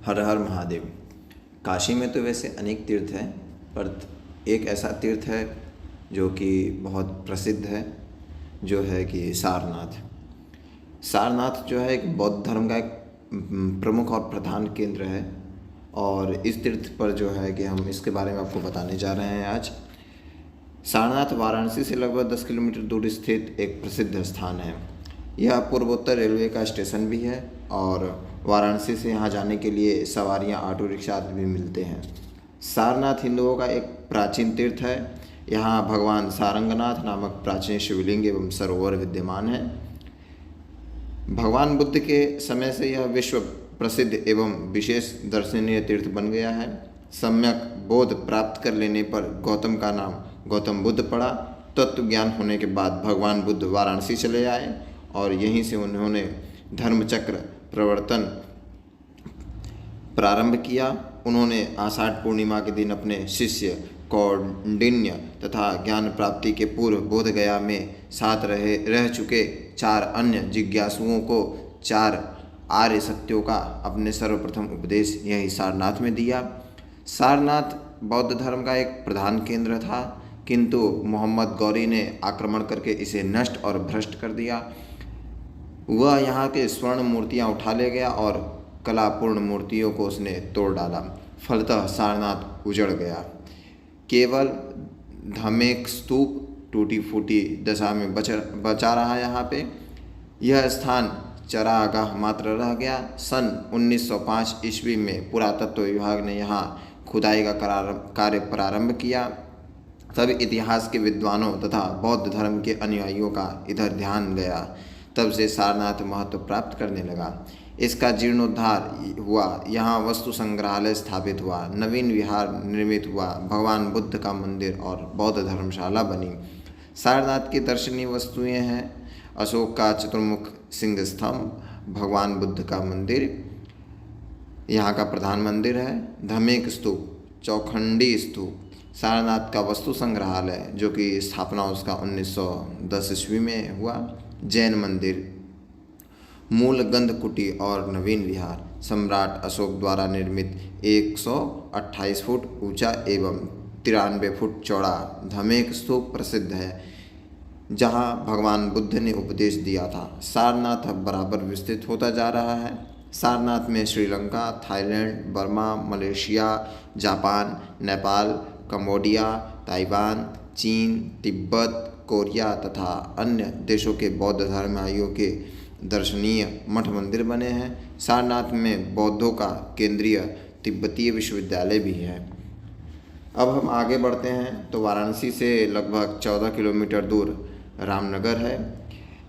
हर हर महादेव। काशी में तो वैसे अनेक तीर्थ हैं, पर एक ऐसा तीर्थ है जो कि बहुत प्रसिद्ध है, जो है कि सारनाथ। सारनाथ जो है एक बौद्ध धर्म का एक प्रमुख और प्रधान केंद्र है, और इस तीर्थ पर जो है कि हम इसके बारे में आपको बताने जा रहे हैं आज। सारनाथ वाराणसी से लगभग 10 किलोमीटर दूर स्थित एक प्रसिद्ध स्थान है। यह पूर्वोत्तर रेलवे का स्टेशन भी है, और वाराणसी से यहाँ जाने के लिए सवारियाँ ऑटो रिक्शा आदि भी मिलते हैं। सारनाथ हिंदुओं का एक प्राचीन तीर्थ है। यहाँ भगवान सारंगनाथ नामक प्राचीन शिवलिंग एवं सरोवर विद्यमान है। भगवान बुद्ध के समय से यह विश्व प्रसिद्ध एवं विशेष दर्शनीय तीर्थ बन गया है। सम्यक बोध प्राप्त कर लेने पर गौतम का नाम गौतम बुद्ध पड़ा। तत्व ज्ञान होने के बाद भगवान बुद्ध वाराणसी चले आए, और यहीं से उन्होंने धर्मचक्र प्रवर्तन प्रारंभ किया। उन्होंने आषाढ़ पूर्णिमा के दिन अपने शिष्य कौंडिन्य तथा ज्ञान प्राप्ति के पूर्व बोधगया में साथ रह चुके 4 अन्य जिज्ञासुओं को 4 आर्य सत्यों का अपने सर्वप्रथम उपदेश यही सारनाथ में दिया। सारनाथ बौद्ध धर्म का एक प्रधान केंद्र था, किंतु मोहम्मद गौरी ने आक्रमण करके इसे नष्ट और भ्रष्ट कर दिया। वह यहाँ के स्वर्ण मूर्तियाँ उठा ले गया और कलापूर्ण मूर्तियों को उसने तोड़ डाला। फलतः सारनाथ उजड़ गया। केवल धमेक स्तूप टूटी फूटी दशा में बचा रहा। यहाँ पे यह स्थान चरागाह मात्र रह गया। सन 1905 ईस्वी में पुरातत्व विभाग ने यहाँ खुदाई का कार्य प्रारंभ किया। तब इतिहास के विद्वानों तथा बौद्ध धर्म के अनुयायियों का इधर ध्यान गया। तब से सारनाथ महत्व प्राप्त करने लगा। इसका जीर्णोद्धार हुआ, यहाँ वस्तु संग्रहालय स्थापित हुआ, नवीन विहार निर्मित हुआ, भगवान बुद्ध का मंदिर और बौद्ध धर्मशाला बनी। सारनाथ की दर्शनीय वस्तुएं हैं अशोक का चतुर्मुख सिंह स्तंभ, भगवान बुद्ध का मंदिर यहाँ का प्रधान मंदिर है, धमेक स्तूप, चौखंडी स्तूप, सारनाथ का वस्तु संग्रहालय जो कि स्थापना उसका 1910 ईस्वी में हुआ, जैन मंदिर, मूल गंध कुटी और नवीन विहार, सम्राट अशोक द्वारा निर्मित 128 फुट ऊंचा एवं 93 फुट चौड़ा धमेक स्तूप प्रसिद्ध है, जहां भगवान बुद्ध ने उपदेश दिया था। सारनाथ अब बराबर विस्तृत होता जा रहा है। सारनाथ में Sri Lanka, Thailand, Burma, Malaysia, Japan, Nepal, Cambodia, Taiwan, चीन, तिब्बत, कोरिया तथा अन्य देशों के बौद्ध धर्मावलंबियों के दर्शनीय मठ मंदिर बने हैं। सारनाथ में बौद्धों का केंद्रीय तिब्बतीय विश्वविद्यालय भी है। अब हम आगे बढ़ते हैं तो वाराणसी से लगभग 14 किलोमीटर दूर रामनगर है।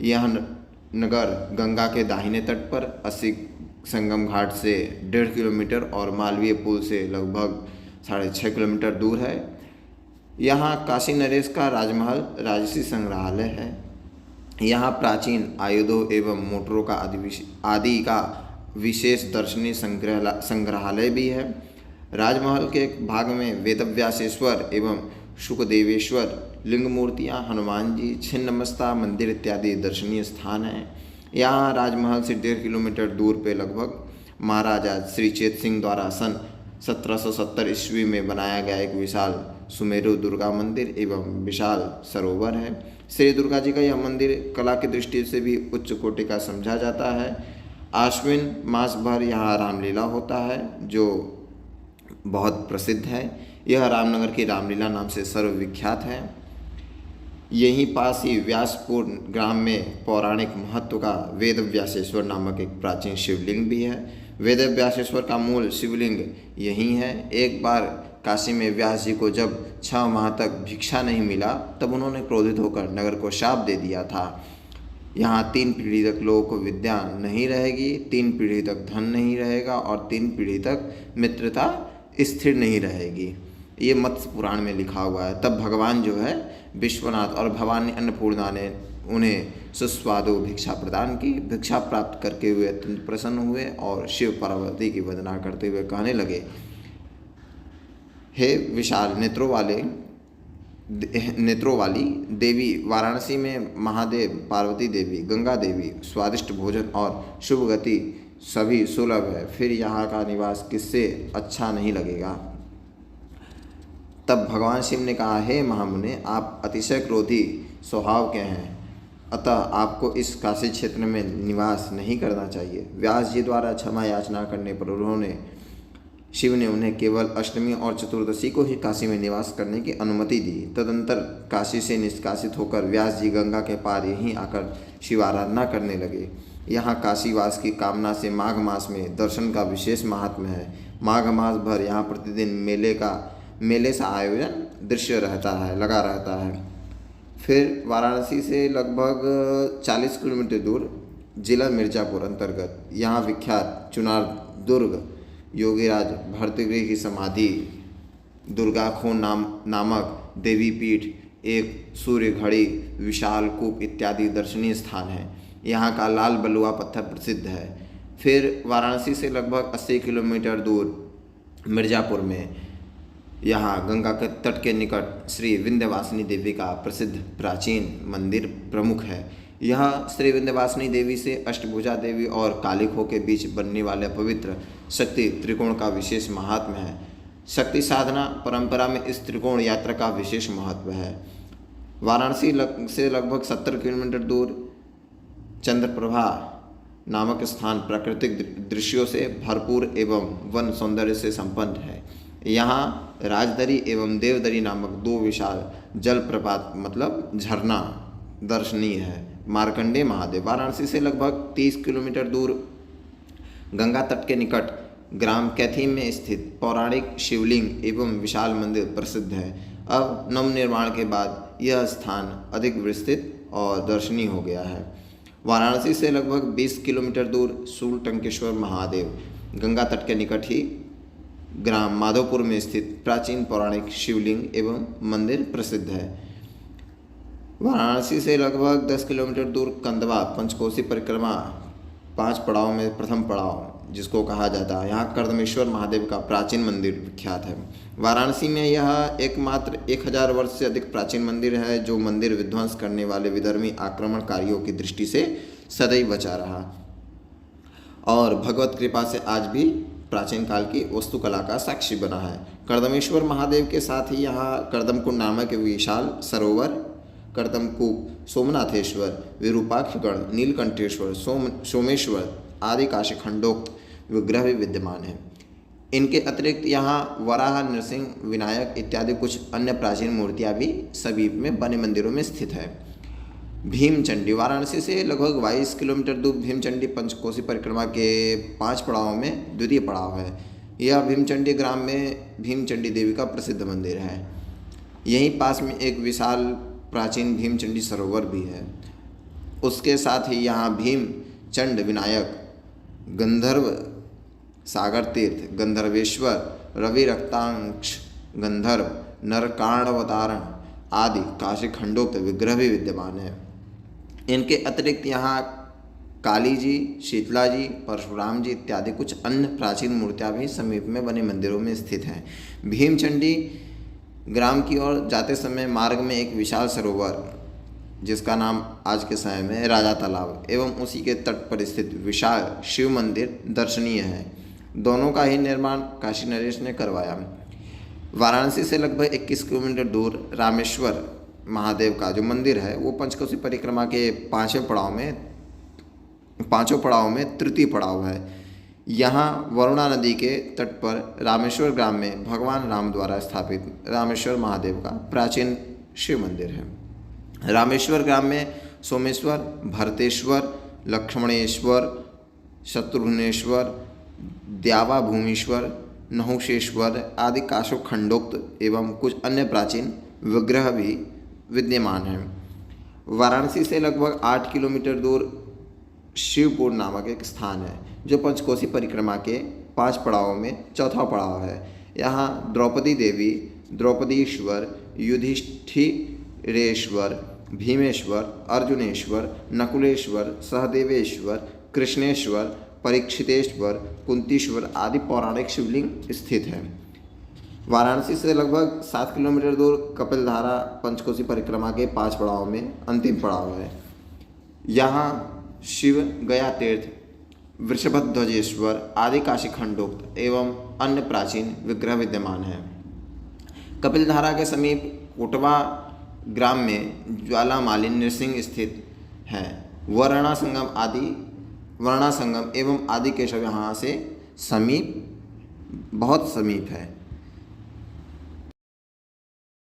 यह नगर गंगा के दाहिने तट पर 80 संगम घाट से 1.5 किलोमीटर और मालवीय पुल से लगभग 6.5 किलोमीटर दूर है। यहाँ काशी नरेश का राजमहल राजसी संग्रहालय है। यहाँ प्राचीन आयुधों एवं मोटरों का आदि का विशेष दर्शनीय संग्रहालय भी है। राजमहल के एक भाग में वेदव्यासेश्वर एवं शुकदेवेश्वर लिंग मूर्तियाँ, हनुमान जी, छिन्नमस्ता मंदिर इत्यादि दर्शनीय स्थान हैं। यहाँ राजमहल से 1.5 किलोमीटर दूर पे लगभग महाराजा श्री चेत सिंह द्वारा सन 1770 ईस्वी में बनाया गया एक विशाल सुमेरु दुर्गा मंदिर एवं विशाल सरोवर है। श्री दुर्गा जी का यह मंदिर कला की दृष्टि से भी उच्च कोटि का समझा जाता है। आश्विन मास भर यहाँ रामलीला होता है, जो बहुत प्रसिद्ध है। यह रामनगर की रामलीला नाम से सर्वविख्यात है। यहीं पास ही व्यासपुर ग्राम में पौराणिक महत्व का वेदव्यासेश्वर नामक एक प्राचीन शिवलिंग भी है। वेदव्यासेश्वर का मूल शिवलिंग यहीं है। एक बार काशी में व्यास जी को जब 6 माह तक भिक्षा नहीं मिला, तब उन्होंने क्रोधित होकर नगर को शाप दे दिया था। यहाँ 3 पीढ़ी तक लोगों को विद्या नहीं रहेगी, 3 पीढ़ी तक धन नहीं रहेगा और 3 पीढ़ी तक मित्रता स्थिर नहीं रहेगी। ये मत्स्य पुराण में लिखा हुआ है। तब भगवान जो है विश्वनाथ और भवानी अन्नपूर्णा ने उन्हें सुस्वादु भिक्षा प्रदान की। भिक्षा प्राप्त करके हुए अत्यंत प्रसन्न हुए और शिव पार्वती की वंदना करते हुए कहने लगे, हे विशाल नेत्रों वाली देवी, वाराणसी में महादेव, पार्वती देवी, गंगा देवी स्वादिष्ट भोजन और शुभ गति सभी सुलभ है, फिर यहाँ का निवास किससे अच्छा नहीं लगेगा। तब भगवान शिव ने कहा, हे महामुने, आप अतिशय क्रोधी स्वभाव के हैं, अतः आपको इस काशी क्षेत्र में निवास नहीं करना चाहिए। व्यास जी द्वारा क्षमा याचना करने पर शिव ने उन्हें केवल अष्टमी और चतुर्दशी को ही काशी में निवास करने की अनुमति दी। तदंतर काशी से निष्कासित होकर व्यास जी गंगा के पार यहीं आकर शिव आराधना करने लगे। यहाँ काशीवास की कामना से माघ मास में दर्शन का विशेष महात्म्य है। माघ मास भर यहाँ प्रतिदिन मेले सा आयोजन दृश्य लगा रहता है। फिर वाराणसी से लगभग 40 किलोमीटर दूर जिला मिर्ज़ापुर अंतर्गत यहाँ विख्यात चुनार दुर्ग योगीराज भर्तृगृह की समाधि, दुर्गाखोन नामक देवी पीठ, एक सूर्य घड़ी, विशाल कूप इत्यादि दर्शनीय स्थान हैं। यहाँ का लाल बलुआ पत्थर प्रसिद्ध है। फिर वाराणसी से लगभग 80 किलोमीटर दूर मिर्ज़ापुर में यहाँ गंगा के तट के निकट श्री विंध्यवासिनी देवी का प्रसिद्ध प्राचीन मंदिर प्रमुख है। यह श्री विंध्यवासिनी देवी से अष्टभुजा देवी और कालिखो के बीच बनने वाले पवित्र शक्ति त्रिकोण का विशेष महात्म्य है। शक्ति साधना परंपरा में इस त्रिकोण यात्रा का विशेष महत्व है। वाराणसी से लगभग 70 किलोमीटर दूर चंद्रप्रभा नामक स्थान प्राकृतिक दृश्यों से भरपूर एवं वन सौंदर्य से संपन्न है। यहाँ राजदरी एवं देवदरी नामक दो विशाल जलप्रपात मतलब झरना दर्शनीय है। मार्कंडेय महादेव वाराणसी से लगभग 30 किलोमीटर दूर गंगा तट के निकट ग्राम कैथी में स्थित पौराणिक शिवलिंग एवं विशाल मंदिर प्रसिद्ध है। अब नवनिर्माण के बाद यह स्थान अधिक विस्तृत और दर्शनीय हो गया है। वाराणसी से लगभग 20 किलोमीटर दूर शूलटंकेश्वर महादेव गंगा तट के निकट ही ग्राम माधोपुर में स्थित प्राचीन पौराणिक शिवलिंग एवं मंदिर प्रसिद्ध है। वाराणसी से लगभग 10 किलोमीटर दूर कंदवा पंचकोसी परिक्रमा 5 पड़ाव में प्रथम पड़ाव जिसको कहा जाता है। यहाँ कर्दमेश्वर महादेव का प्राचीन मंदिर विख्यात है। वाराणसी में यह एकमात्र 1000 वर्ष से अधिक प्राचीन मंदिर है जो मंदिर विध्वंस करने वाले विधर्मी आक्रमणकारियों की दृष्टि से सदैव बचा रहा और भगवत कृपा से आज भी प्राचीन काल की वास्तुकला का साक्षी बना है। कर्दमेश्वर महादेव के साथ ही यहाँ कर्दमकुंड नामक विशाल सरोवर, कर्दमकूप, सोमनाथेश्वर, विरूपाक्षगण, नीलकंठेश्वर, सोमेश्वर आदि काशी खंडोक्त विग्रह भी विद्यमान है। इनके अतिरिक्त यहाँ वराह, नृसिंह, विनायक इत्यादि कुछ अन्य प्राचीन मूर्तियाँ भी समीप में बने मंदिरों में स्थित है। भीमचंडी वाराणसी से लगभग 22 किलोमीटर दूर भीमचंडी पंचकोसी परिक्रमा के 5 पड़ावों में द्वितीय पड़ाव है। यह भीमचंडी ग्राम में भीमचंडी देवी का प्रसिद्ध मंदिर है। यहीं पास में एक विशाल प्राचीन भीमचंडी सरोवर भी है। उसके साथ ही यहाँ भीमचंड विनायक, गंधर्व सागर तीर्थ, गंधर्वेश्वर, रवि रक्तांश गंधर्व, नरकाणावतारण आदि काशी खंडोक्त विग्रह भी विद्यमान है। इनके अतिरिक्त यहाँ काली जी, शीतला जी, परशुराम जी इत्यादि कुछ अन्य प्राचीन मूर्तियाँ भी समीप में बने मंदिरों में स्थित हैं। भीमचंडी ग्राम की ओर जाते समय मार्ग में एक विशाल सरोवर जिसका नाम आज के समय में राजा तालाब एवं उसी के तट पर स्थित विशाल शिव मंदिर दर्शनीय है। दोनों का ही निर्माण काशी नरेश ने करवाया। वाराणसी से लगभग 21 किलोमीटर दूर रामेश्वर महादेव का जो मंदिर है वो पंचकोसी परिक्रमा के पाँचों पड़ाव में तृतीय पड़ाव है। यहाँ वरुणा नदी के तट पर रामेश्वर ग्राम में भगवान राम द्वारा स्थापित रामेश्वर महादेव का प्राचीन शिव मंदिर है। रामेश्वर ग्राम में सोमेश्वर, भरतेश्वर, लक्ष्मणेश्वर, शत्रुघ्नेश्वर, द्यावा भूमीश्वर, नहुषेश्वर आदि काशो खंडोक्त एवं कुछ अन्य प्राचीन विग्रह भी विद्यमान हैं। वाराणसी से लगभग 8 किलोमीटर दूर शिवपुर नामक एक स्थान है जो पंचकोसी परिक्रमा के 5 पड़ावों में चौथा पड़ाव है। यहाँ द्रौपदी देवी, द्रौपदीश्वर, युधिष्ठिरेश्वर, भीमेश्वर, अर्जुनेश्वर, नकुलेश्वर, सहदेवेश्वर, कृष्णेश्वर, परीक्षितेश्वर, कुंतीश्वर आदि पौराणिक शिवलिंग स्थित हैं। वाराणसी से लगभग 7 किलोमीटर दूर कपिलधारा पंचकोसी परिक्रमा के 5 पड़ाव में अंतिम पड़ाव है। यहाँ शिव गया तीर्थ, वृषभध्वजेश्वर आदि काशी खंडोक्त एवं अन्य प्राचीन विग्रह विद्यमान हैं। कपिलधारा के समीप कोटवा ग्राम में ज्वालामाली नृसिंह स्थित है। वर्णा संगम एवं आदि केशव यहाँ से बहुत समीप है।